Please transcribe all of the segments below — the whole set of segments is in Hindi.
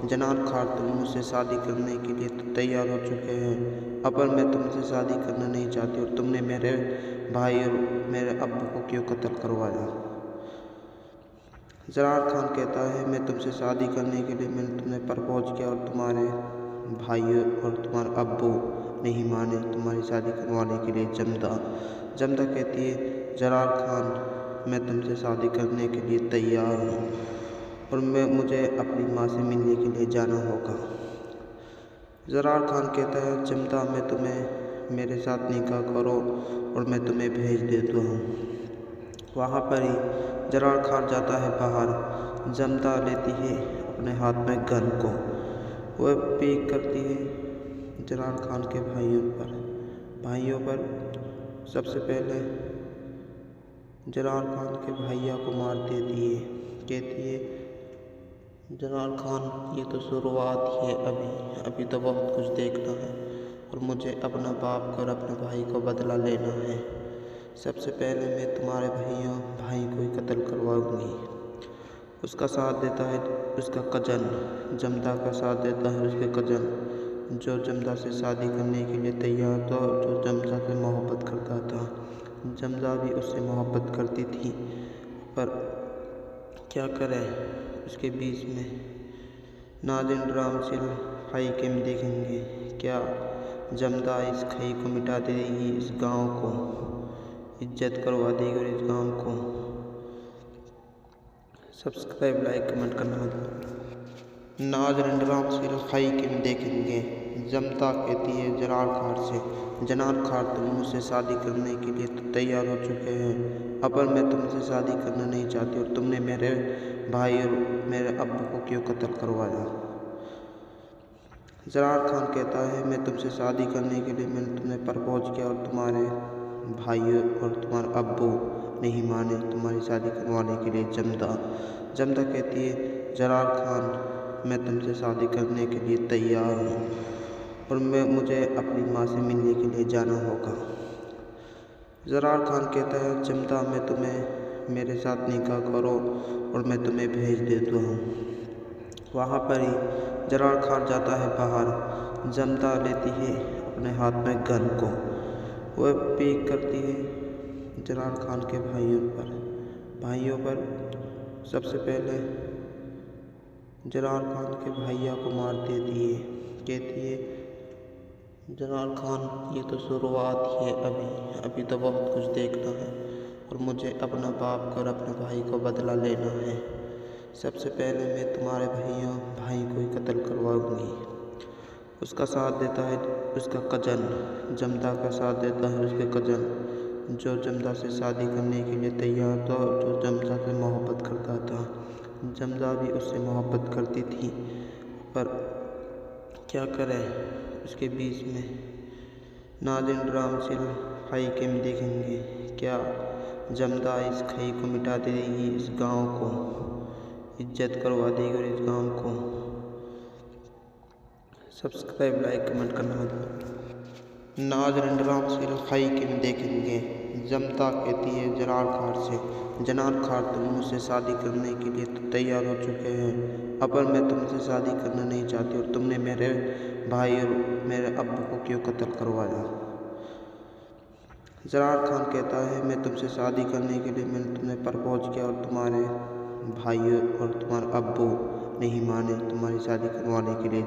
जनाब खार तुम मुझसे शादी करने के लिए तो तैयार हो चुके हैं, अब मैं तुमसे शादी करना नहीं चाहती और तुमने मेरे भाई और मेरे अब्बू को क्यों कत्ल करवाया। जनाब खान कहता है मैं तुमसे शादी करने के लिए मैंने तुम्हें प्रपोज किया और तुम्हारे भाई और तुम्हारे अब्बू नहीं माने तुम्हारी शादी करवाने के लिए। जमदा कहती है जरार खान मैं तुमसे शादी करने के लिए तैयार हूँ और मुझे अपनी माँ से मिलने के लिए जाना होगा। जरार खान कहता है जमदा मैं तुम्हें मेरे साथ निकाह करो और मैं तुम्हें भेज देता हूँ। वहाँ पर ही जरार खान जाता है बाहर। जमदा लेती है अपने हाथ में गन को, वह पीक करती है जरार खान के भाइयों पर। सबसे पहले जरार खान के भैया को मार देती है। कहती है जरार खान ये तो शुरुआत ही है, अभी तो बहुत कुछ देखना है और मुझे अपना बाप को और अपने भाई को बदला लेना है। सबसे पहले मैं तुम्हारे भाई को ही कत्ल करवाऊंगी। उसका साथ देता है उसका कजन, जमदा का साथ देता है उसके कजन, जो जमदा से शादी करने के लिए तैयार था, जो जमदा से मोहब्बत करता था। जमदा भी उससे मोहब्बत करती थी, पर क्या करें उसके बीच में। नाज़रीन ड्रामा सीरियल खाई के में देखेंगे क्या जमदा इस खाई को मिटा देगी, इस गांव को इज्जत करवा देगी और इस गांव को। सब्सक्राइब लाइक कमेंट करना मत भूलना। नाज़रीन ड्रामा सीरियल खाई के में देखेंगे जमदा कहती है जरार खान से जनाब खान तुम मुझसे शादी करने के लिए तो तैयार हो चुके हैं, अब मैं तुमसे शादी करना नहीं चाहती और तुमने मेरे भाई और मेरे अब्बू को क्यों कत्ल करवाया। जरार खान कहता है मैं तुमसे शादी करने के लिए मैंने तुम्हें प्रपोज किया और तुम्हारे भाई और तुम्हारे अब्बू नहीं माने तुम्हारी शादी करवाने के लिए। जमदा कहती है जरार खान मैं तुमसे शादी करने के लिए तैयार हूँ और मुझे अपनी माँ से मिलने के लिए जाना होगा। जरार खान कहता है जमदा मैं तुम्हें मेरे साथ निकाह करो और मैं तुम्हें भेज देता हूँ। वहाँ पर ही जरार खान जाता है बाहर। जमदा लेती है अपने हाथ में गन को, वह पीक करती है जरार खान के भाइयों पर। सबसे पहले जरार खान के भैया को मार देती है। कहती है जरार खान ये तो शुरुआत ही है, अभी तो बहुत कुछ देखना है और मुझे अपना बाप को और अपने भाई को बदला लेना है। सबसे पहले मैं तुम्हारे भाई को ही कत्ल करवाऊंगी। उसका साथ देता है उसका कजन, जमदा का साथ देता है उसके कजन, जो जमदा से शादी करने के लिए तैयार था, जो जमदा से मोहब्बत करता था। जमदा भी उससे मोहब्बत करती थी, पर क्या करें उसके बीच में। नाज़रीन ड्रामा सीरियल खाई के में देखेंगे क्या जमदा इस खाई को मिटा देगी, इस गांव को इज्जत करवा देगी और इस गांव को। सब्सक्राइब लाइक कमेंट करना मत भूलना। नाज़रीन ड्रामा सीरियल खाई के में देखेंगे जमदा कहती है जरार खान से जनाब खान तुम मुझसे शादी करने के लिए तो तैयार हो चुके हैं, अब मैं तुमसे शादी करना नहीं चाहती और तुमने मेरे भाई और मेरे अब्बू को क्यों कत्ल करवाया। जरार खान कहता है मैं तुमसे शादी करने के लिए मैंने तुम्हें प्रपोज किया और तुम्हारे भाई और तुम्हारे अब्बू नहीं माने तुम्हारी शादी करवाने के लिए।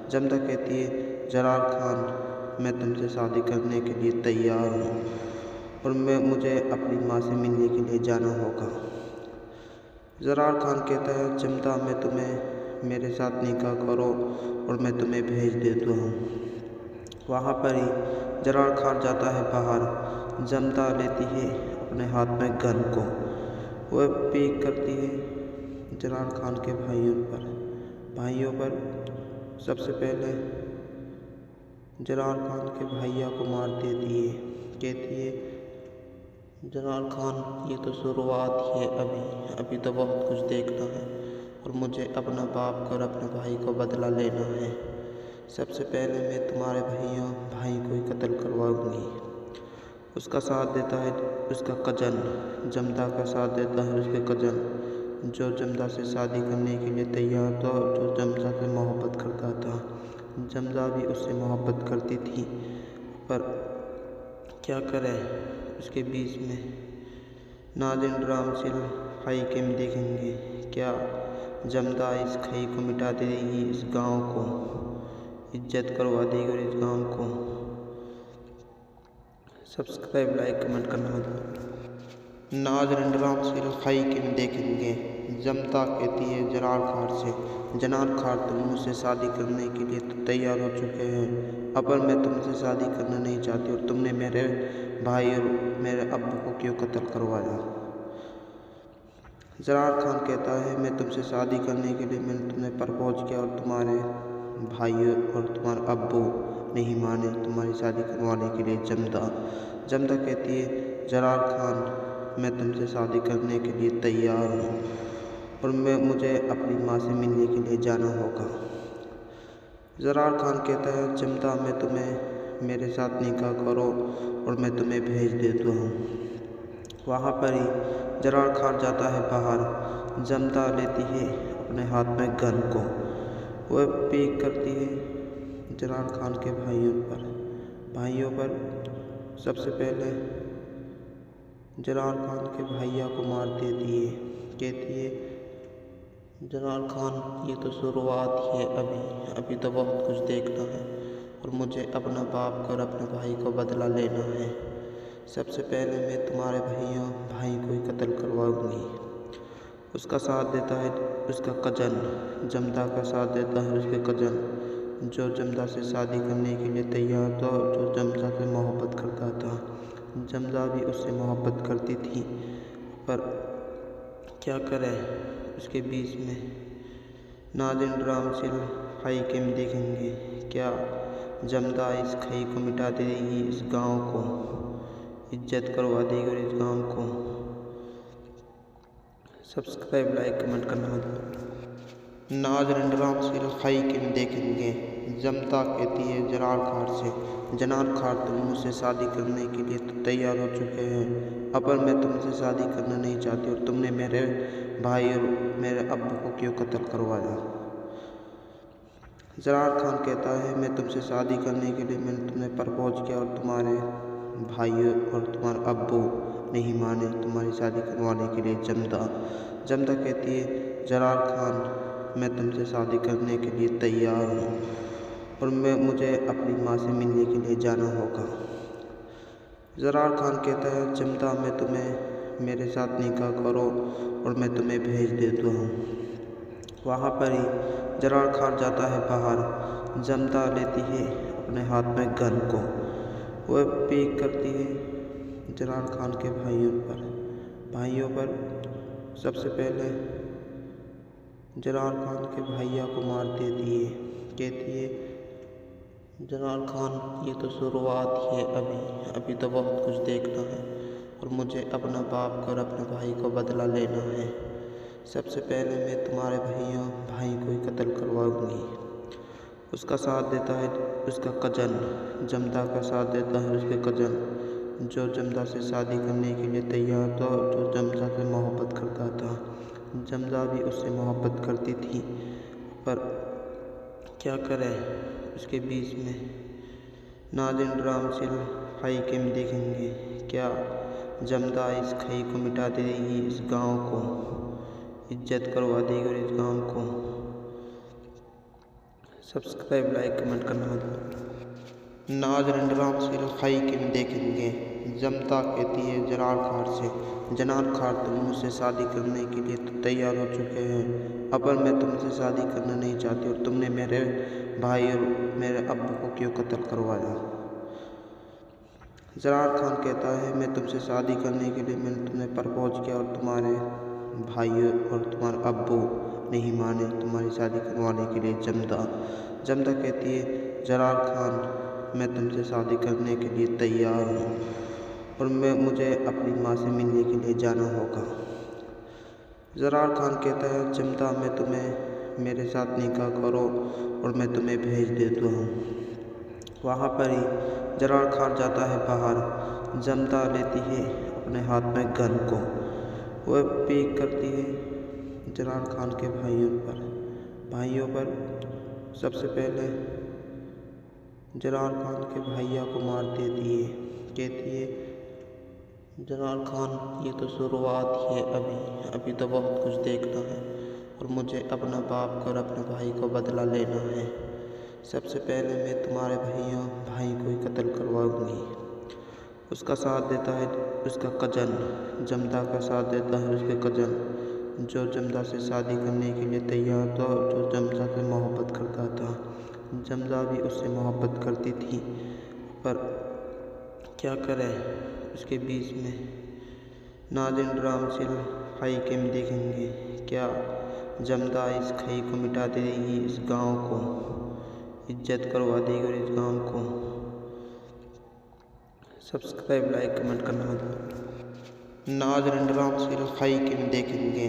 जमदा कहती है जरार खान मैं तुमसे शादी करने के लिए तैयार हूँ और मुझे अपनी माँ से मिलने के लिए जाना होगा। जरार खान कहता है जमदा मैं तुम्हें मेरे साथ निकाह करो और मैं तुम्हें भेज देता हूँ। वहाँ पर ही जरार खान जाता है बाहर। जमदा लेती है अपने हाथ में गन को, वह पीक करती है जरार खान के भाइयों पर। सबसे पहले जरार खान के भैया को मार देती है। कहती है जरार खान ये तो शुरुआत ही है, अभी तो बहुत कुछ देखना है और मुझे अपना बाप को और अपने भाई को बदला लेना है। सबसे पहले मैं तुम्हारे भाई को ही कत्ल करवाऊंगी। उसका साथ देता है उसका कजन, जमदा का साथ देता है उसके कजन, जो जमदा से शादी करने के लिए तैयार था, जो जमदा से मोहब्बत करता था। जमदा भी उससे मोहब्बत करती थी, पर क्या करे उसके बीच में। नाज़रीन ड्रामा सीरियल खाई किम देखेंगे। क्या जमदा इस खाई को मिटा देगी, इस गांव को इज्जत करवा देगी और इस गांव को सब्सक्राइब लाइक कमेंट करना मत भूलना। नाज़रीन ड्रामा सीरियल खाई किम देखेंगे। जमदा कहती है जनार खान से, जनार खान तुम मुझसे शादी करने के लिए तो तैयार हो चुके हैं, अब मैं तुमसे शादी करना नहीं चाहती और तुमने मेरे भाई और मेरे अब्बू को क्यों कत्ल करवाया। जनार खान कहता है मैं तुमसे शादी करने के लिए मैंने तुम्हें प्रपोज किया और तुम्हारे भाई और तुम्हारे अब्बू नहीं माने तुम्हारी शादी करवाने के लिए। जमदा कहती है जनार खान मैं तुमसे शादी करने के लिए तैयार हूँ और मुझे अपनी माँ से मिलने के लिए जाना होगा। जनार खान कहता है जमदा मैं तुम्हें मेरे साथ निकाह करो और मैं तुम्हें भेज देता हूँ। वहाँ पर ही जनार खान जाता है बाहर। जमदा लेती है अपने हाथ में गन को, वह पीक करती है जनार खान के भाइयों पर। सबसे पहले जनार खान के भैया को मार देती है। कहती है जनार खान ये तो शुरुआत ही है, अभी तो बहुत कुछ देखना है और मुझे अपना बाप और अपने भाई को बदला लेना है। सबसे पहले मैं तुम्हारे भाई को ही कत्ल करवाऊंगी। उसका साथ देता है उसका कजन, जमदा का साथ देता है उसके कजन, जो जमदा से शादी करने के लिए तैयार था, जो जमदा से मोहब्बत करता था। जमदा भी उससे मोहब्बत करती थी, पर क्या करे उसके बीच में। नाज़रीन ड्रामा सीरियल खाई किम देखेंगे। क्या जमदा इस खाई को मिटा देगी, इस गांव को इज्जत करवा देगी और इस गांव को सब्सक्राइब लाइक कमेंट करना मत भूलना। नाज़रीन ड्रामा सीरियल खाई किम देखेंगे। जमदा कहती है जनार खान से, जनार खान तुम मुझसे शादी करने के लिए तो तैयार हो चुके हैं, अब मैं तुमसे शादी करना नहीं चाहती और तुमने मेरे भाई और मेरे अब्बू को क्यों कत्ल करवाया। जनार खान कहता है मैं तुमसे शादी करने के लिए मैंने तुम्हें प्रपोज किया और तुम्हारे भाई और तुम्हारे अब्बू नहीं माने तुम्हारी शादी करवाने के लिए। जमदा कहती है जनार खान मैं तुमसे शादी करने के लिए तैयार हूँ और मुझे अपनी माँ से मिलने के लिए जाना होगा। जनार खान कहता है जमदा मैं तुम्हें मेरे साथ निकाह करो और मैं तुम्हें भेज देता हूँ। वहाँ पर ही जनार खान जाता है बाहर। जमदा लेती है अपने हाथ में गन को, वह पीक करती है जनार खान के भाइयों पर। सबसे पहले जनार खान के भैया को मार देती है। कहती है जनार खान ये तो शुरुआत ही है, अभी तो बहुत कुछ देखना है और मुझे अपना बाप और अपने भाई को बदला लेना है। सबसे पहले मैं तुम्हारे भाई को ही कत्ल करवाऊंगी। उसका साथ देता है उसका कजन, जमदा का साथ देता है उसके कजन, जो जमदा से शादी करने के लिए तैयार था, जो जमदा से मोहब्बत करता था। जमदा भी उससे मोहब्बत करती थी, पर क्या करे उसके बीच में। नाज़रीन ड्रामा सीरियल खाई किम देखेंगे। क्या जमदा इस खाई को मिटा देगी, इस गांव को इज्जत करवा देगी और इस गांव को सब्सक्राइब लाइक कमेंट करना मत भूलना। नाज़रीन ड्रामा सीरियल खाई किम देखेंगे। जमदा कहती है जनार खान से, जनार खान तुम मुझसे शादी करने के लिए तो तैयार हो चुके हैं, अब मैं तुमसे शादी करना नहीं चाहती और तुमने मेरे भाई और मेरे अब्बू को क्यों कत्ल करवाया। जनार खान कहता है मैं तुमसे शादी करने के लिए मैंने तुम्हें प्रपोज किया और तुम्हारे भाई और तुम्हारे अब्बू नहीं माने तुम्हारी शादी करवाने के लिए। जमदा कहती है जनार खान मैं तुमसे शादी करने के लिए तैयार हूँ और मुझे अपनी माँ से मिलने के लिए जाना होगा। जनार खान कहता है जमदा मैं तुम्हें मेरे साथ निकाह करो और मैं तुम्हें भेज देता हूँ। वहाँ पर ही जनार खान जाता है बाहर। जमदा लेती है अपने हाथ में गन को, वह पीक करती है जलाल खान के भाइयों पर सबसे पहले जलाल खान के भैया को मार देती है। कहती है, जलाल खान ये तो शुरुआत ही है, अभी तो बहुत कुछ देखना है और मुझे अपना बाप को और अपने भाई को बदला लेना है। सबसे पहले मैं तुम्हारे भाई को ही कत्ल करवाऊंगी। उसका साथ देता है उसका कजन, जमदा का साथ देता है उसके कजन, जो जमदा से शादी करने के लिए तैयार था, जो जमदा से मोहब्बत करता था। जमदा भी उससे मोहब्बत करती थी, पर क्या करें, उसके बीच में नाज़रीन ड्रामा सीरियल हाई कैम देखेंगे। क्या जमदा इस खई को मिटा देगी, इस गांव को इज्जत करवा देगी और इस गांव को सब्सक्राइब लाइक कमेंट करना मत भूलना। नाज़रीन ड्रामा सीरियल हाई कैम देखेंगे।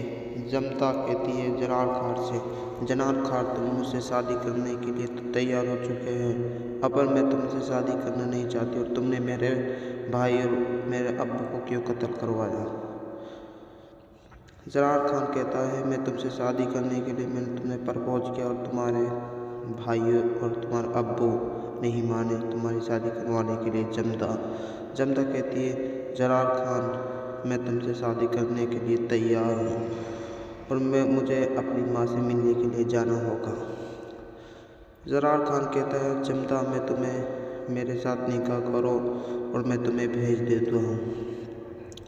जमदा कहती है जलाल खान से, जलाल खान तुम मुझसे शादी करने के लिए तो तैयार हो चुके हैं, अब मैं तुमसे शादी करना नहीं चाहती और तुमने मेरे भाई और मेरे अब्बू को क्यों कत्ल करवाया। जलाल खान कहता है, मैं तुमसे शादी करने के लिए मैंने तुम्हें प्रपोज किया और तुम्हारे भाई और तुम्हारे अब्बू नहीं माने तुम्हारी शादी करवाने के लिए। जमदा कहती है, जलाल खान मैं तुमसे शादी करने के लिए तैयार हूँ और मुझे अपनी माँ से मिलने के लिए जाना होगा। जलाल खान कहता है, जमदा मैं तुम्हें मेरे साथ निकाह करो और मैं तुम्हें भेज देता हूँ।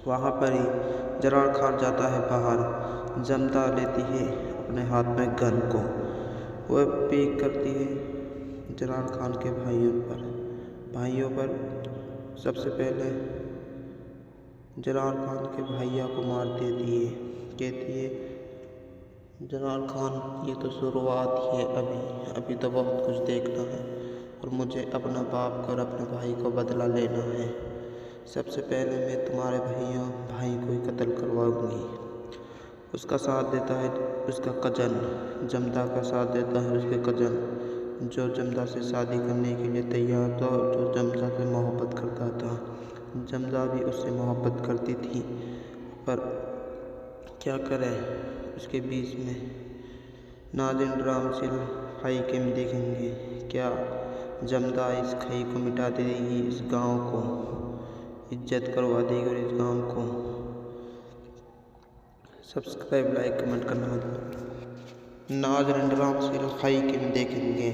वहाँ पर ही जलाल खान जाता है बाहर। जमदा लेती है अपने हाथ में गन को, वह पीक करती है जलाल खान के भाइयों पर सबसे पहले जलाल खान के भैया को मार देती है। कहती है, जलाल खान ये तो शुरुआत ही है, अभी तो बहुत कुछ देखना है और मुझे अपना बाप को और अपने भाई को बदला लेना है। सबसे पहले मैं तुम्हारे भाई को ही कत्ल करवाऊंगी। उसका साथ देता है उसका कजन, जमदा का साथ देता है उसके कजन, जो जमदा से शादी करने के लिए तैयार था, जो जमदा से मोहब्बत करता था। जमदा भी उससे मोहब्बत करती थी, पर क्या करें, उसके बीच में नाज़रीन ड्रामा सीरियल हाई कैम देखेंगे। क्या जमदा इस खई को मिटा देगी, इस गांव को इज्जत करवा देगी और इस गांव को सब्सक्राइब लाइक कमेंट करना मत भूलना। नाज़रीन ड्रामा सीरियल हाई कैम देखेंगे।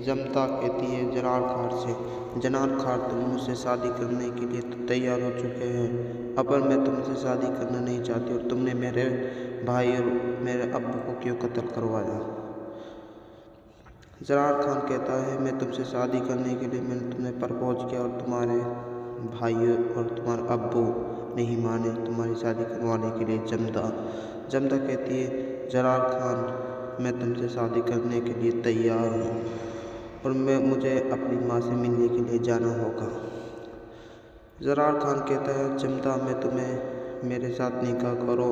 जमदा कहती है जलाल खान से, जलाल खान तुम मुझसे शादी करने के लिए तो तैयार हो चुके हैं, अब मैं तुमसे शादी करना नहीं चाहती और तुमने मेरे भाई और मेरे अब्बू को क्यों कत्ल करवाया। जलाल खान कहता है, मैं तुमसे शादी करने के लिए मैंने तुम्हें प्रपोज किया और तुम्हारे भाई और तुम्हारे अब्बू नहीं माने तुम्हारी शादी करवाने के लिए। जमदा कहती है, जलाल खान मैं तुमसे शादी करने के लिए तैयार हूँ और मुझे अपनी माँ से मिलने के लिए जाना होगा। जलाल खान कहता है, जमदा मैं तुम्हें मेरे साथ निकाह करो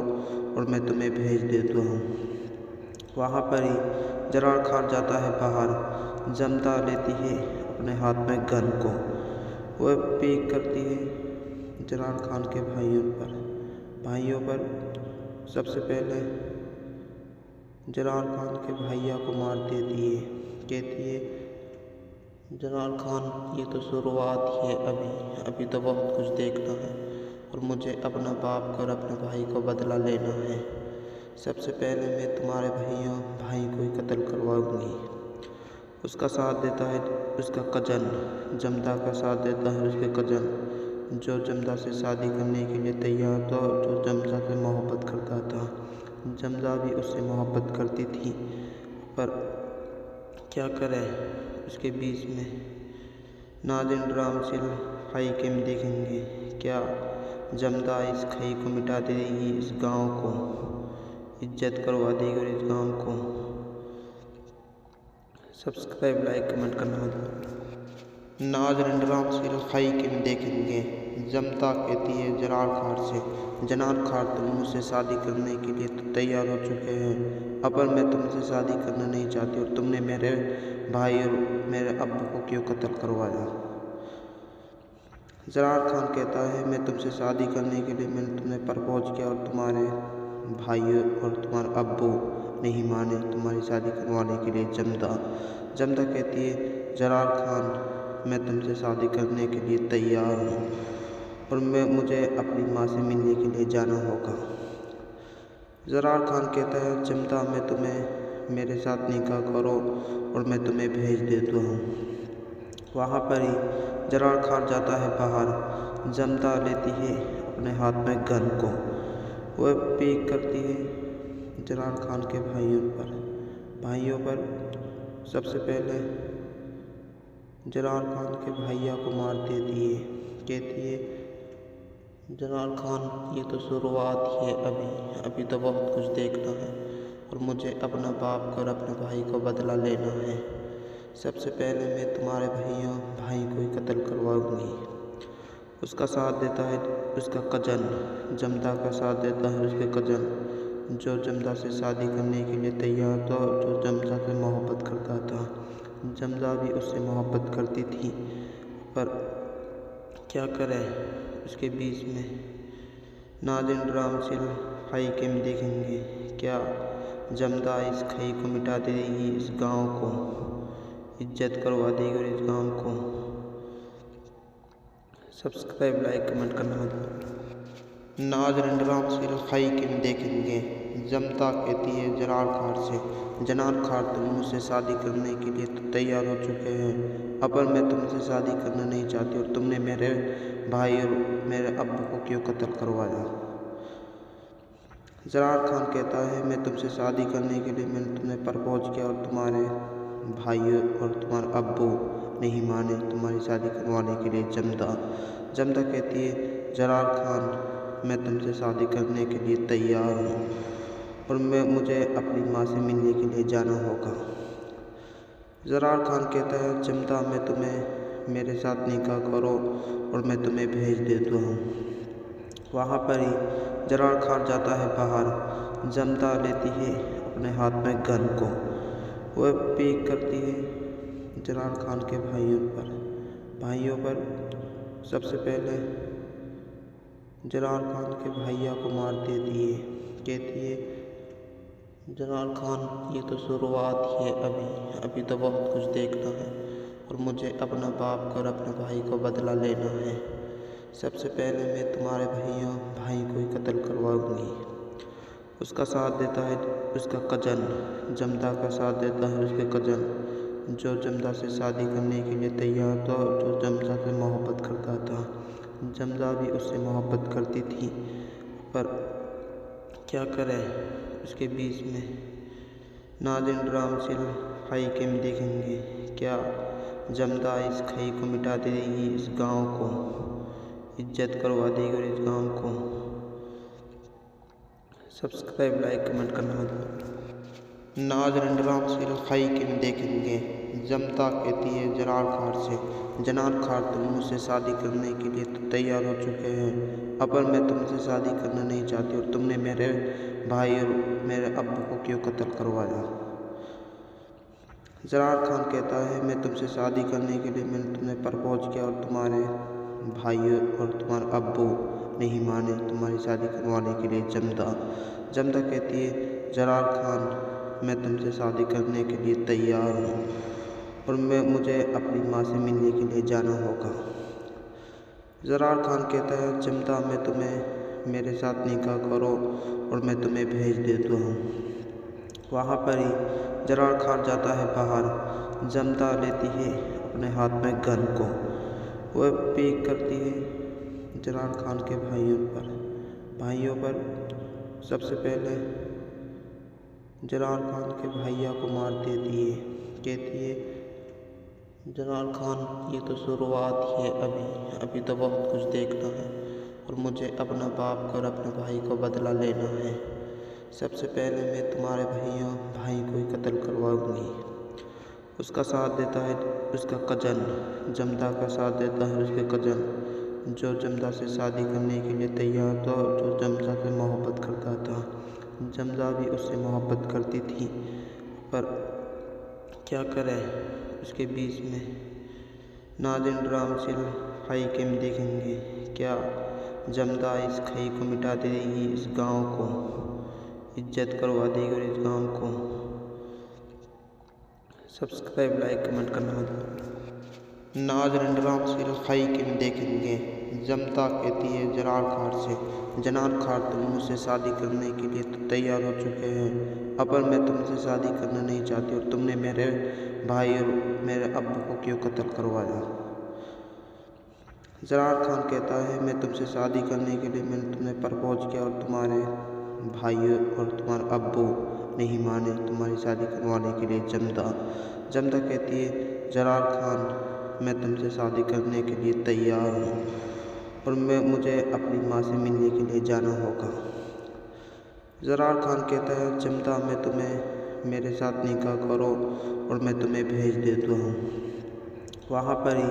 और मैं तुम्हें भेज देता हूँ। वहाँ पर ही जलाल खान जाता है बाहर। जमदा लेती है अपने हाथ में गन को, वह पीक करती है जलाल खान के भाइयों पर सबसे पहले जलाल खान के भैया को मार देती है। कहती है, जलाल खान ये तो शुरुआत ही है, अभी तो बहुत कुछ देखना है और मुझे अपना बाप को और अपने भाई को बदला लेना है। सबसे पहले मैं तुम्हारे भाई को ही कत्ल करवाऊंगी। उसका साथ देता है उसका कजन, जमदा का साथ देता है उसके कजन, जो जमदा से शादी करने के लिए तैयार था, जो जमदा से मोहब्बत करता था। जमदा भी उससे मोहब्बत करती थी, पर क्या करें, उसके बीच में नाज़रीन ड्रामा सीरियल हाई कैम देखेंगे। क्या जमदा इस खई को मिटा देगी, इस गांव को इज्जत करवा देगी और इस गांव को सब्सक्राइब लाइक कमेंट करना मत भूलना। नाज़रीन ड्रामा सीरियल हाई कैम देखेंगे। जमदा कहती है जलाल खान से, जलाल खान तुम मुझसे शादी करने के लिए तो तैयार हो चुके हैं, अब मैं तुमसे शादी करना नहीं चाहती और तुमने मेरे भाई और मेरे अब्बू को क्यों कत्ल करवाया। जलाल खान कहता है, मैं तुमसे शादी करने के लिए मैंने तुम्हें प्रपोज किया और तुम्हारे भाइयों और तुम्हारे अब्बू नहीं माने तुम्हारी शादी करवाने के लिए जमदा। जमदा कहती है जरार खान मैं तुमसे शादी करने के लिए तैयार हूँ और मुझे अपनी माँ से मिलने के लिए जाना होगा। जरार खान कहता है जमदा मैं तुम्हें मेरे साथ निकाह करो और मैं तुम्हें भेज देता हूँ। वहाँ पर ही जरार खान जाता है बाहर। जमदा लेती है अपने हाथ में गन को, वह पीक करती है जरार खान के भाइयों पर। सबसे पहले जरार खान के भैया को मार देती है। कहती है जरार खान ये तो शुरुआत ही है, अभी तो बहुत कुछ देखना है और मुझे अपना बाप को और अपने भाई को बदला लेना है। सबसे पहले मैं तुम्हारे भाई को ही कत्ल करवाऊंगी। उसका साथ देता है उसका कजन, जमदा का साथ देता है उसके कजन, जो जमदा से शादी करने के लिए तैयार था, जो जमदा से मोहब्बत करता था। जमदा भी उससे मोहब्बत करती थी, पर क्या करे उसके बीच में। नाज़रीन ड्रामा सीरियल हाई कैम देखेंगे। क्या जमदा इस खई को मिटा देगी, इस गांव को इज्जत करवा देगी और इस गांव को। सब्सक्राइब लाइक कमेंट करना मत भूलना। नाज़रीन ड्रामा सीरियल हाई कैम देखेंगे। जमदा कहती है जरार खान से जनार खान तुम मुझसे शादी करने के लिए तो तैयार हो चुके हैं, अब मैं तुमसे शादी करना नहीं चाहती और तुमने मेरे भाई और मेरे अब्बू को क्यों कत्ल करवाया। जरार खान कहता है मैं तुमसे शादी करने के लिए मैंने तुम्हें प्रपोज किया और तुम्हारे भाइयों और तुम्हारे अब्बू नहीं माने तुम्हारी शादी करवाने के लिए जमदा। जमदा कहती है जरार खान मैं तुमसे शादी करने के लिए तैयार हूँ और मुझे अपनी माँ से मिलने के लिए जाना होगा। जरार खान कहता है जमदा मैं तुम्हें मेरे साथ निकाह करो और मैं तुम्हें भेज देता हूँ। वहाँ पर ही जरार खान जाता है बाहर। जमदा लेती है अपने हाथ में गन को, वह पीक करती है जरार खान के भाइयों पर। सबसे पहले जरार खान के भैया को मार देती है। कहती है जरार खान ये तो शुरुआत ही है, अभी तो बहुत कुछ देखना है और मुझे अपना बाप को और अपने भाई को बदला लेना है। सबसे पहले मैं तुम्हारे भाई को ही कत्ल करवाऊंगी। उसका साथ देता है उसका कजन, जमदा का साथ देता है उसके कजन, जो जमदा से शादी करने के लिए तैयार था, जो जमदा से मोहब्बत करता था। जमदा भी उससे मोहब्बत करती थी, पर क्या करे उसके बीच में। नाज़रीन ड्रामा सीरियल हाई कैम देखेंगे। क्या जमदा इस खई को मिटा देगी, इस गांव को इज्जत करवा देगी और इस गांव को। सब्सक्राइब लाइक कमेंट करना मत भूलना। नाज़रीन ड्रामा सीरियल हाई कैम देखेंगे। जमदा कहती है जरार खान से जनार खान तुम मुझसे शादी करने के लिए तो तैयार हो चुके हैं, अब मैं तुमसे शादी करना नहीं चाहती और तुमने मेरे भाई और मेरे अब्बू को क्यों कत्ल करवाया। जरार खान कहता है मैं तुमसे शादी करने के लिए मैंने तुम्हें प्रपोज किया और तुम्हारे भाइयों और तुम्हारे अब्बू नहीं माने तुम्हारी शादी करवाने के लिए जमदा। जमदा कहती है जरार खान मैं तुमसे शादी करने के लिए तैयार हूँ और मुझे अपनी माँ से मिलने के लिए जाना होगा। जरार खान कहता है जमदा मैं तुम्हें मेरे साथ निकाह करो और मैं तुम्हें भेज देता हूँ। वहाँ पर ही जरार खान जाता है बाहर। जमदा लेती है अपने हाथ में गन को, वह पीक करती है जरार खान के भाइयों पर। सबसे पहले जरार खान के भैया को मार देती है। कहती है जरार खान ये तो शुरुआत ही है, अभी तो बहुत कुछ देखना है और मुझे अपना बाप को और अपने भाई को बदला लेना है। सबसे पहले मैं तुम्हारे भाई को ही कत्ल करवाऊंगी। उसका साथ देता है उसका कजन, जमदा का साथ देता है उसके कजन, जो जमदा से शादी करने के लिए तैयार था, जो जमदा से मोहब्बत करता था। जमदा भी उससे मोहब्बत करती थी, पर क्या करे उसके बीच में। नाज़रीन ड्रामा सीरियल हाई कैम देखेंगे। क्या जमदा इस खई को मिटा देगी, इस गांव को इज्जत करवा देगी और इस गांव को सब्सक्राइब लाइक कमेंट करना मत। नाज़रीन ड्रामा सीरियल खाई के देखेंगे। जमता कहती है जनार खार से, जनार खार तुम मुझसे शादी करने के लिए तो तैयार हो चुके हैं, अब मैं तुमसे शादी करना नहीं चाहती और तुमने मेरे भाई और मेरे अब्बू को क्यों कत्ल करवाया। जनार खान कहता है मैं तुमसे शादी करने के लिए मैंने तुम्हें प्रपोज किया और तुम्हारे भाई और तुम्हारे अब्बू नहीं माने तुम्हारी शादी करवाने के लिए। जमदा कहती है जनार खान मैं तुमसे शादी करने के लिए तैयार हूँ और मुझे अपनी माँ से मिलने के लिए जाना होगा। जनार खान कहता है जमदा मैं तुम्हें मेरे साथ निकाह करो और मैं तुम्हें भेज देता हूँ। वहाँ पर ही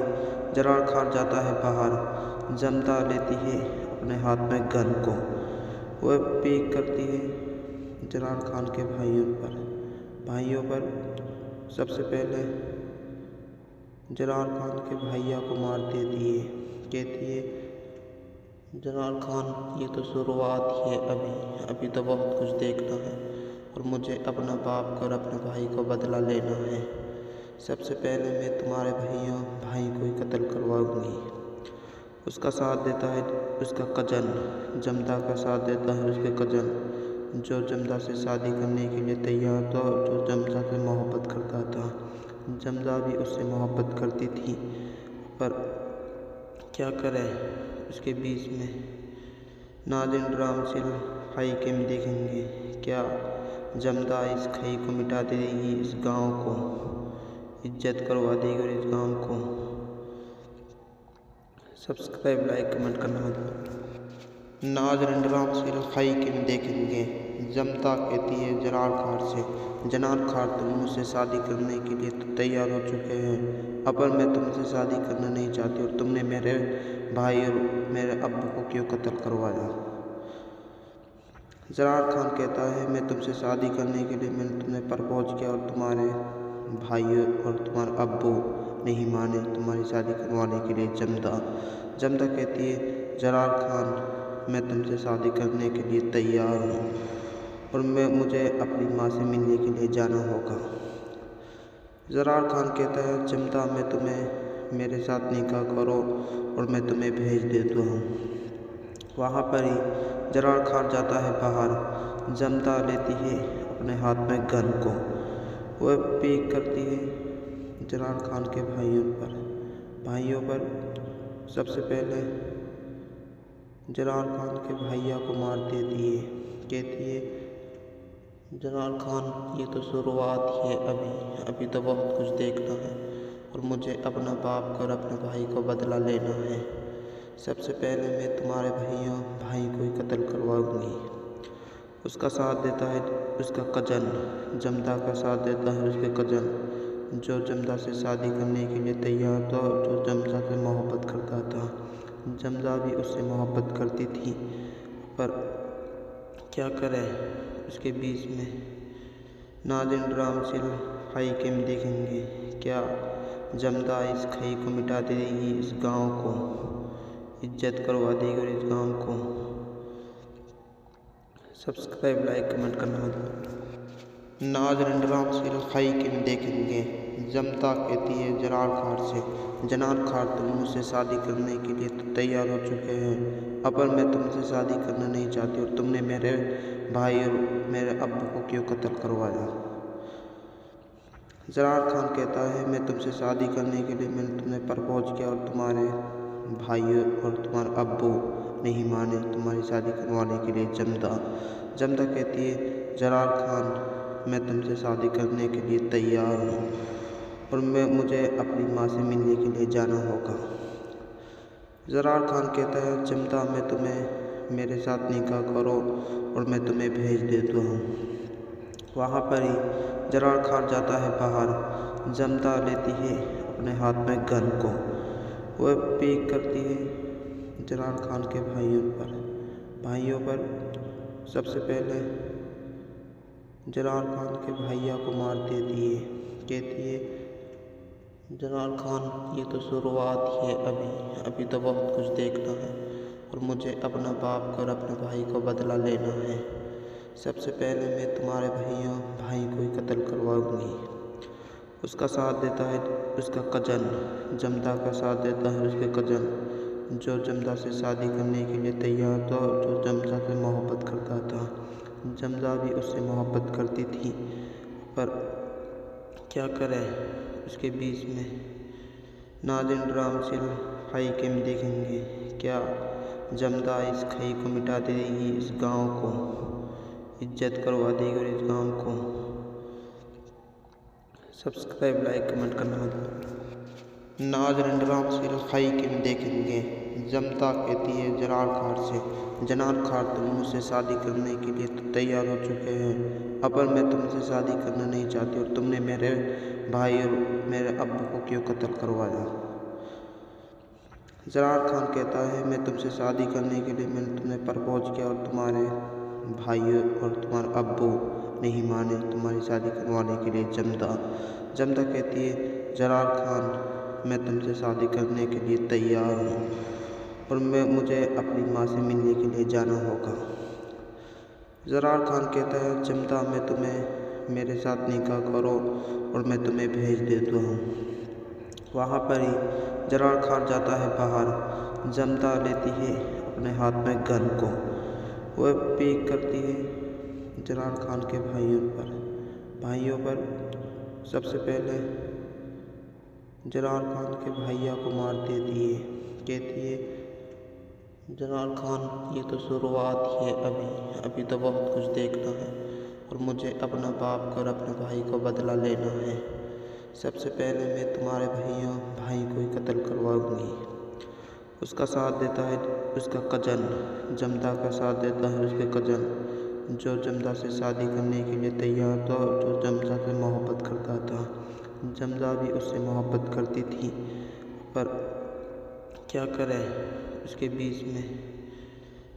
जनार खान जाता है बाहर। जमदा लेती है अपने हाथ में गन को, वह पीक करती है जनार खान के भाइयों पर। सबसे पहले जनार खान के भैया को मार देती है। कहती है जनार खान ये तो शुरुआत ही है, अभी तो बहुत कुछ देखना है और मुझे अपना बाप को और अपने भाई को बदला लेना है। सबसे पहले मैं तुम्हारे भाई को ही कत्ल करवाऊंगी। उसका साथ देता है उसका कजन, जमदा का साथ देता है उसके कजन, जो जमदा से शादी करने के लिए तैयार था, जो जमदा से मोहब्बत करता था। जमदा भी उससे मोहब्बत करती थी, पर क्या करें उसके बीच में। नाज़रीन ड्रामा सीरियल खाई के में देखेंगे। क्या जमदा इस खाई को मिटा देगी, इस गांव को इज्जत करवा देगी और इस गांव को सब्सक्राइब लाइक कमेंट करना मत। नाज़रीन ड्रामा सीरियल खाई के में देखेंगे। जमता कहती है जनार खार से, जनार खार तुम मुझसे शादी करने के लिए तो तैयार हो चुके हैं, अब मैं तुमसे शादी करना नहीं चाहती और तुमने मेरे भाई और मेरे अब्बू को क्यों कत्ल करवाया। जनार खान कहता है मैं तुमसे शादी करने के लिए मैंने तुम्हें प्रपोज किया और तुम्हारे भाई और तुम्हारे अब्बू नहीं माने तुम्हारी शादी करवाने के लिए। जमदा कहती है जनार खान मैं तुमसे शादी करने के लिए तैयार हूँ और मुझे अपनी माँ से मिलने के लिए जाना होगा। जनार खान कहता है जमदा मैं तुम्हें मेरे साथ निकाह करो और मैं तुम्हें भेज देता हूँ। वहाँ पर ही जनार खान जाता है बाहर। जमदा लेती है अपने हाथ में गन को, वह पीक करती है जनार खान के भाइयों पर। सबसे पहले जनार खान के भैया को मार देती है। कहती है जनार खान ये तो शुरुआत ही है, अभी तो बहुत कुछ देखना है और मुझे अपना बाप को और अपने भाई को बदला लेना है। सबसे पहले मैं तुम्हारे भाई को ही कत्ल करवाऊंगी। उसका साथ देता है उसका कजन, जमदा का साथ देता है उसके कजन, जो जमदा से शादी करने के लिए तैयार था, जो जमदा से मोहब्बत करता था। जमदा भी उससे मोहब्बत करती थी, पर क्या करें उसके बीच में। नाज़रीन ड्रामा सीरियल खाई के में देखेंगे। क्या जमदा इस खाई को मिटा देगी, इस गांव को इज्जत करवा देगी और इस गांव को सब्सक्राइब लाइक कमेंट करना मत। नाज़रीन ड्रामा सीरियल खाई के में देखेंगे। जमता कहती है जनार खार से, जनार खार तुम मुझसे शादी करने के लिए तो तैयार हो चुके हैं, अब मैं तुमसे शादी करना नहीं चाहती और तुमने मेरे भाई और मेरे अब्बू को क्यों कत्ल करवाया। जनार खान कहता है मैं तुमसे शादी करने के लिए मैंने तुम्हें प्रपोज किया और तुम्हारे भाई और तुम्हारे अब्बू नहीं माने तुम्हारी शादी करवाने के लिए। जमदा कहती है जनार खान मैं तुमसे शादी करने के लिए तैयार हूँ और मुझे अपनी माँ से मिलने के लिए जाना होगा। जनार खान कहता है जमदा मैं तुम्हें मेरे साथ निकाह करो और मैं तुम्हें भेज देता हूँ। वहाँ पर ही जनार खान जाता है बाहर। जमदा लेती है अपने हाथ में गन को, वह पीक करती है जनार खान के भाइयों पर। सबसे पहले जनार खान के भैया को मार देती है। कहती है जनार खान ये तो शुरुआत ही है, अभी तो बहुत कुछ देखना है और मुझे अपना बाप को और अपने भाई को बदला लेना है। सबसे पहले मैं तुम्हारे भाई को ही कत्ल करवाऊंगी। उसका साथ देता है उसका कजन, जमदा का साथ देता है उसके कजन, जो जमदा से शादी करने के लिए तैयार था, जो जमदा से मोहब्बत करता था। जमदा भी उससे मोहब्बत करती थी, पर क्या करें, उसके बीच में नाज़रीन ड्रामा सीरियल खाई के में देखेंगे। क्या जमदा इस खाई को मिटा देगी, इस गांव को इज्जत करवा देगी और इस गांव को सब्सक्राइब लाइक कमेंट करना मत भूलना। नाज़रीन ड्रामा सीरियल खाई के में देखेंगे। जमदा कहती है जनार खार से, जनार खार तुम मुझसे शादी करने के लिए तो तैयार हो चुके हैं, अब मैं तुमसे शादी करना नहीं चाहती और तुमने मेरे भाई और मेरे अब्बू को क्यों कत्ल करवाया। जनार खान कहता है मैं तुमसे शादी करने के लिए मैंने तुम्हें प्रपोज किया और तुम्हारे भाई और तुम्हारे अब्बू नहीं माने तुम्हारी शादी करवाने के लिए। जमदा कहती है जनार खान मैं तुमसे शादी करने के लिए तैयार हूँ और मुझे अपनी माँ से मिलने के लिए जाना होगा। जनार खान कहता है जमदा मैं तुम्हें मेरे साथ निकाह करो और मैं तुम्हें भेज देता हूँ। वहाँ पर ही जनार खान जाता है बाहर। जमदा लेती है अपने हाथ में गन को, वह पीक करती है जनार खान के भाइयों पर। सबसे पहले जनार खान के भैया को मार देती है। कहती है जनार खान ये तो शुरुआत ही है, अभी तो बहुत कुछ देखना है और मुझे अपना बाप को और अपने भाई को बदला लेना है। सबसे पहले मैं तुम्हारे भाई को ही कत्ल करवाऊंगी। उसका साथ देता है उसका कजन, जमदा का साथ देता है उसके कजन, जो जमदा से शादी करने के लिए तैयार था, जो जमदा से मोहब्बत करता था। जमदा भी उससे मोहब्बत करती थी, पर क्या करें, उसके बीच में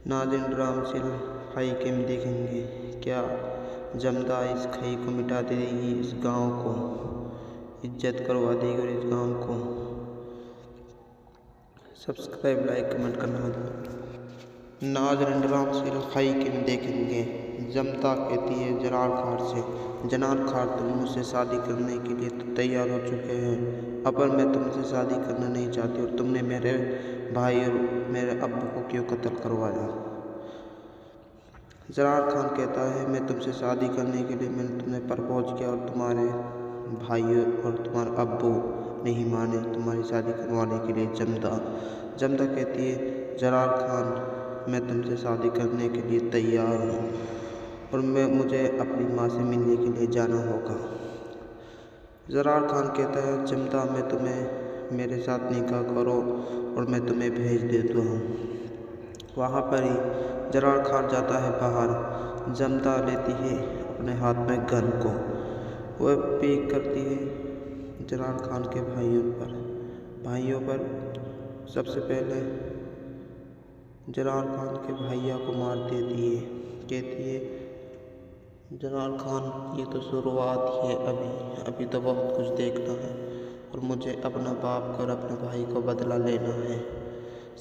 नाज़रीन ड्रामा सीरियल खाई के में देखेंगे। क्या जमदा इस खाई को मिटा देगी, इस गांव को इज्जत करवा देगी और इस गांव को सब्सक्राइब लाइक कमेंट करना मत भूलना। नाज़रीन ड्रामा सीरियल खाई के में देखेंगे। जमदा कहती है जनार खार से, जनार खार तुम मुझसे शादी करने के लिए तो तैयार हो चुके हैं, अब मैं तुमसे शादी करना नहीं चाहती और तुमने मेरे भाई और मेरे अब्बू को क्यों कत्ल करवाया। जनार खान कहता है मैं तुमसे शादी करने के लिए मैंने तुम्हें प्रपोज किया और तुम्हारे भाई और तुम्हारे अब्बू नहीं माने तुम्हारी शादी करवाने के लिए। जमदा कहती है जनार खान मैं तुमसे शादी करने के लिए तैयार हूँ और मुझे अपनी माँ से मिलने के लिए जाना होगा। जनार खान कहता है जमदा मैं तुम्हें मेरे साथ निकाह करो और मैं तुम्हें भेज देता हूँ। वहाँ पर ही जनार खान जाता है बाहर। जमदा लेती है अपने हाथ में गन को, वह पीक करती है जनार खान के भाइयों पर। सबसे पहले जनार खान के भैया को मार देती है। कहती है जनार खान ये तो शुरुआत ही है, अभी तो बहुत कुछ देखना है और मुझे अपना बाप को और अपने भाई को बदला लेना है।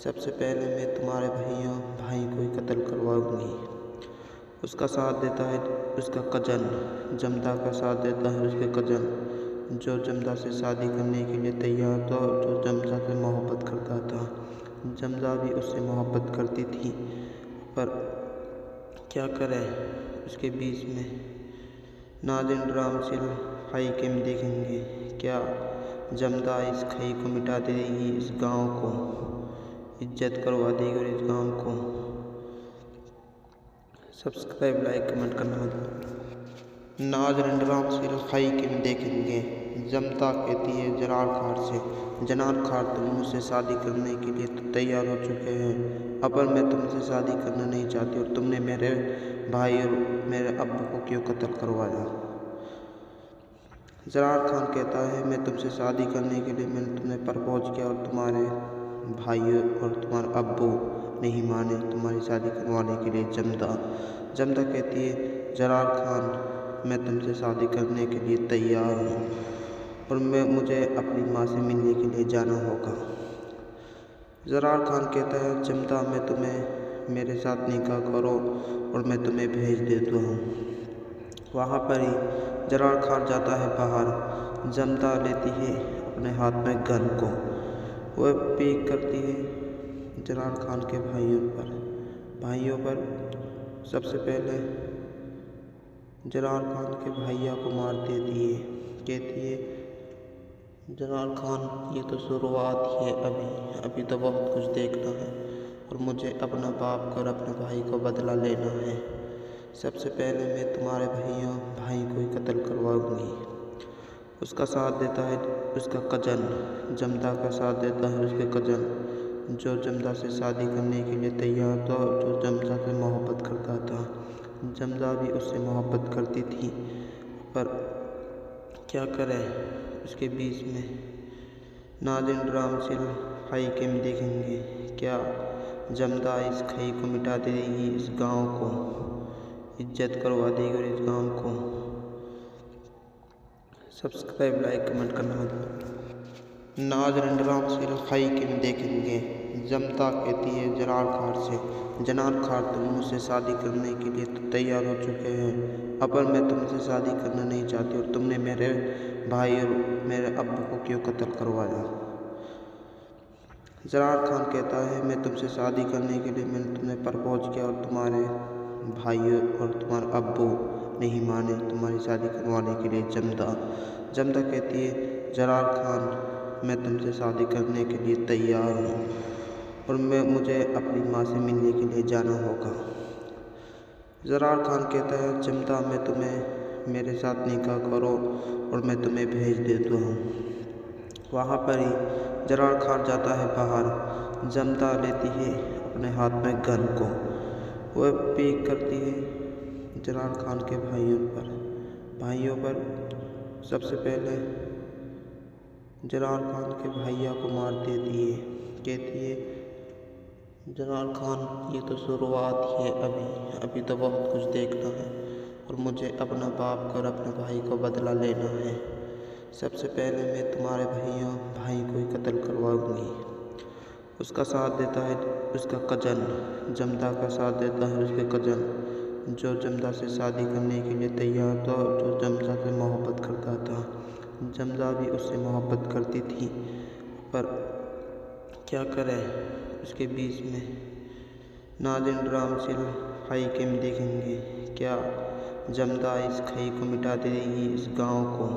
सबसे पहले मैं तुम्हारे भाई को ही कत्ल करवाऊंगी। उसका साथ देता है उसका कजन, जमदा का साथ देता है उसके कजन, जो जमदा से शादी करने के लिए तैयार था, जो जमदा से मोहब्बत करता था। जमदा भी उससे मोहब्बत करती थी, पर क्या करें, उसके बीच में नाज़रीन ड्रामा सीरियल खाई के में देखेंगे। क्या जमदा इस खाई को मिटा देगी, इस गांव को इज्जत करवा देगी और इस गांव को सब्सक्राइब लाइक कमेंट करना मत भूलना। नाज़रीन ड्रामा सीरियल खाई के में देखेंगे। जमदा कहती है जनार खार से, जनार खार तुम मुझसे शादी करने के लिए तो तैयार हो चुके हैं, अब मैं तुमसे शादी करना नहीं चाहती और तुमने मेरे भाई और मेरे अब्बू को क्यों कत्ल करवाया। जनार खान कहता है मैं तुमसे शादी करने के लिए मैंने तुम्हें प्रपोज किया और तुम्हारे भाई और तुम्हारे अब्बू नहीं माने तुम्हारी शादी करवाने के लिए। जमदा कहती है जनार खान मैं तुमसे शादी करने के लिए तैयार हूँ और मुझे अपनी माँ से मिलने के लिए जाना होगा। जनार खान कहता है जमदा मैं तुम्हें मेरे साथ निकाह करो और मैं तुम्हें भेज देता हूँ। वहाँ पर ही जरार खान जाता है बाहर। जमदा लेती है अपने हाथ में गन को। वह पीक करती है जरार खान के भाइयों पर। सबसे पहले जरार खान के भैया को मार देती है। कहती है, जरार खान, ये तो शुरुआत ही है, अभी तो बहुत कुछ देखना है और मुझे अपना बाप और अपने भाई को बदला लेना है। सबसे पहले मैं तुम्हारे भाई को ही कत्ल करवाऊंगी। उसका साथ देता है उसका कजन। जमदा का साथ देता है उसके कजन, जो जमदा से शादी करने के लिए तैयार था, जो जमदा से मोहब्बत करता था। जमदा भी उससे मोहब्बत करती थी, पर क्या करें, उसके बीच में नाज़िन ड्राम से खाई के में देखेंगे। क्या जमदा इस खाई को मिटा देगी, इस गांव को इज्जत करवा देगी और इस गांव को। सब्सक्राइब, लाइक, कमेंट करना। नाज़िन ड्राम से खाई के में देखेंगे। जमदा कहती है जरार खान से, जनार खान, तुम मुझसे शादी करने के लिए तो तैयार हो चुके हैं, अब मैं तुमसे शादी करना नहीं चाहती और तुमने मेरे भाई और मेरे अब्बू को क्यों कत्ल करवाया। जरार खान कहता है, मैं तुमसे शादी करने के लिए मैंने तुम्हें प्रपोज किया और तुम्हारे भाई और तुम्हारे अब्बू नहीं माने तुम्हारी शादी करवाने के लिए। जमदा कहती है, जरार खान, मैं तुमसे शादी करने के लिए तैयार हूँ और मुझे अपनी माँ से मिलने के लिए जाना होगा। जरार खान कहता है, जमदा, मैं तुम्हें मेरे साथ निकाह करो और मैं तुम्हें भेज देता हूँ। वहाँ पर ही जरार खान जाता है बाहर। जमदा लेती है अपने हाथ में गन को। वह पीक करती है जरार खान के भाइयों पर। सबसे पहले जरार खान के भैया को मार देती है। कहती है, जरार खान, ये तो शुरुआत ही है, अभी तो बहुत कुछ देखना है और मुझे अपना बाप और अपने भाई को बदला लेना है। सबसे पहले मैं तुम्हारे भाई को ही कत्ल करवाऊंगी। उसका साथ देता है उसका कजन। जमदा का साथ देता है उसके कजन, जो जमदा से शादी करने के लिए तैयार था, जो जमदा से मोहब्बत करता था। जमदा भी उससे मोहब्बत करती थी, पर क्या करें, उसके बीच में नाज़िन ड्राम से खाई के में देखेंगे। क्या जमदा इस खाई को मिटा देगी, इस गांव को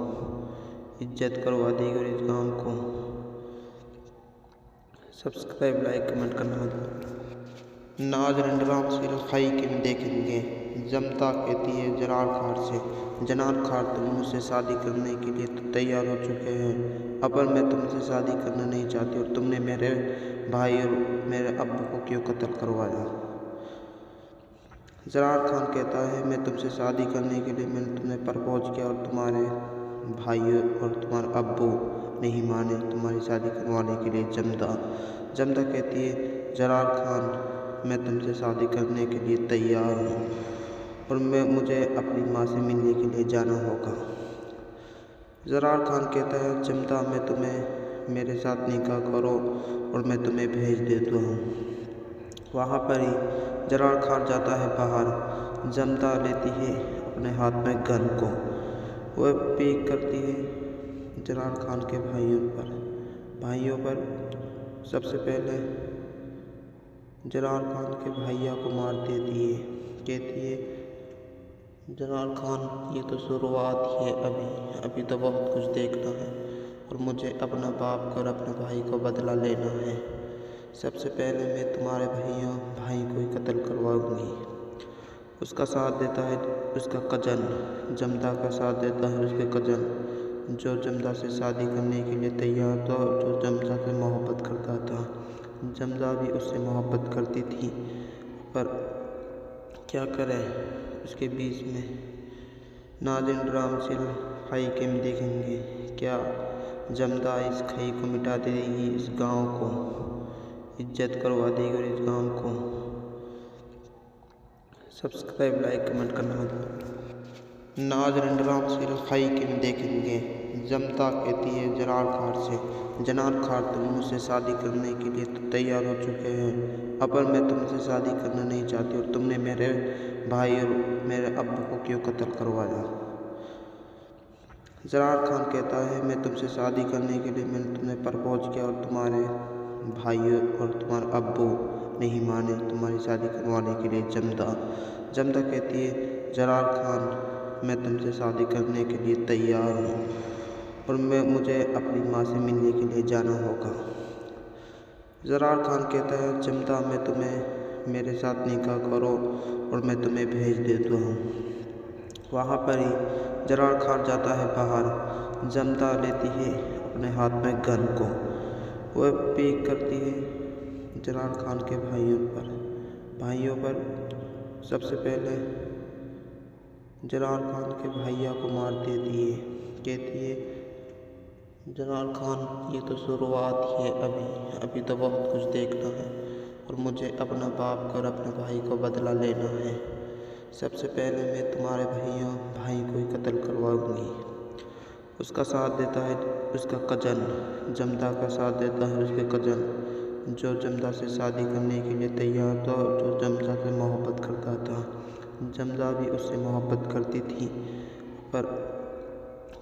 इज्जत करवा देगी और इस गांव को। सब्सक्राइब, लाइक, कमेंट करना। नाज़िन ड्राम से खाई के में देखेंगे। जमदा कहती है जरार खान से, जनार खान, तुम मुझसे शादी करने के लिए तो तैयार हो चुके हैं, अब मैं तुमसे शादी करना नहीं चाहती और तुमने मेरे भाई और मेरे अब्बू को क्यों कत्ल करवाया। जरार खान कहता है, मैं तुमसे शादी करने के लिए मैंने तुम्हें प्रपोज किया और तुम्हारे भाई और तुम्हारे अब्बू नहीं माने तुम्हारी शादी करवाने के लिए। जमदा कहती है, जरार खान, मैं तुमसे शादी करने के लिए तैयार हूँ और मुझे अपनी माँ से मिलने के लिए जाना होगा। जरार खान कहता है, जमदा, मैं तुम्हें मेरे साथ निकाह करो और मैं तुम्हें भेज देता हूँ। वहाँ पर ही जरार खान जाता है बाहर। जमदा लेती है अपने हाथ में गन को। वह पीक करती है जरार खान के भाइयों पर। सबसे पहले जरार खान के भैया को मार देती है। कहती है, जरार खान, ये तो शुरुआत ही है, अभी तो बहुत कुछ देखना है और मुझे अपना बाप और अपने भाई को बदला लेना है। सबसे पहले मैं तुम्हारे भाई को ही कत्ल करवाऊंगी। उसका साथ देता है उसका कजन। जमदा का साथ देता है उसके कजन, जो जमदा से शादी करने के लिए तैयार था, जो जमदा से मोहब्बत करता था। जमदा भी उससे मोहब्बत करती थी, पर क्या करें, उसके बीच में नाज़िन ड्राम से खाई के में देखेंगे। क्या जमदा इस खाई को मिटा देगी, इस गांव को इज्जत करवा देगी और इस गांव को। सब्सक्राइब, लाइक, कमेंट करना। नाज़िन ड्राम से खाई के में देखेंगे। जमदा कहती है जरार खान से, जनार खान तुम मुझसे शादी करने के लिए तो तैयार हो चुके हैं, अब मैं तुमसे शादी करना नहीं चाहती और तुमने मेरे भाई और मेरे अब्बू को क्यों कत्ल करवाया। जरार खान कहता है मैं तुमसे शादी करने के लिए मैंने तुम्हें प्रपोज किया और तुम्हारे भाई और तुम्हारे अब्बू नहीं माने तुम्हारी शादी करवाने के लिए। जमदा कहती है जरार खान मैं तुमसे शादी करने के लिए तैयार हूँ और मुझे अपनी माँ से मिलने के लिए जाना होगा। जरार खान कहता है जमदा मैं तुम्हें मेरे साथ निकाह करो और मैं तुम्हें भेज देता हूँ। वहाँ पर ही जरार खान जाता है बाहर। जमदा लेती है अपने हाथ में गन को, वह पेक करती है जरार खान के भाइयों पर। सबसे पहले जरार खान के भैया को मार देती है। कहती है जरार खान ये तो शुरुआत ही है, अभी तो बहुत कुछ देखना है और मुझे अपना बाप को और अपने भाई को बदला लेना है। सबसे पहले मैं तुम्हारे भाई को ही कत्ल करवाऊंगी। उसका साथ देता है उसका कजन, जमदा का साथ देता है उसके कजन, जो जमदा से शादी करने के लिए तैयार था, जो जमदा से मोहब्बत करता था। जमदा भी उससे मोहब्बत करती थी, पर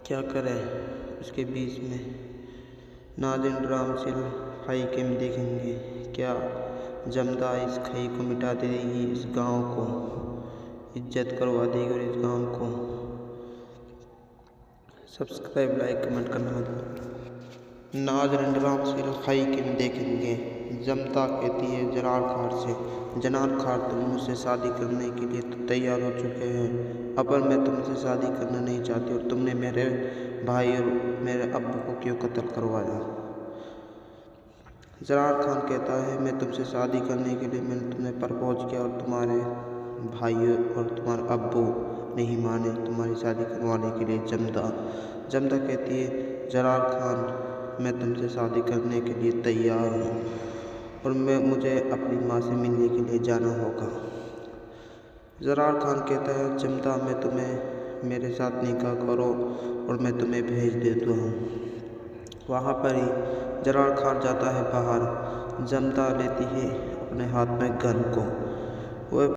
क्या करें उसके बीच में। नाज़रीन ड्रामा सीरियल खाई के में देखेंगे क्या जमदा इस खाई को मिटा देगी, इस गांव को इज्जत करवा देगी और इस गांव को। सब्सक्राइब लाइक कमेंट करना मत भूलना। नाज़रीन ड्रामा सीरियल खाई के में देखेंगे जमदा कहती है जरार खान से, जनार खान तुम मुझसे शादी करने के लिए तो तैयार हो चुके हैं, अब मैं तुमसे शादी करना नहीं चाहती और तुमने मेरे भाई और मेरे अब्बू को क्यों कत्ल करवाया। जरार खान कहता है मैं तुमसे शादी करने के लिए मैंने तुम्हें प्रपोज किया और तुम्हारे भाई और तुम्हारे अब्बू नहीं माने तुम्हारी शादी करवाने के लिए। जमदा कहती है जरार खान मैं तुमसे शादी करने के लिए तैयार हूँ और मुझे अपनी माँ से मिलने के लिए जाना होगा। जरार खान कहता है जमदा मैं तुम्हें मेरे साथ निकाह करो और मैं तुम्हें भेज देता हूँ। वहाँ पर ही जरार खान जाता है बाहर। जमदा लेती है अपने हाथ में गन को, वह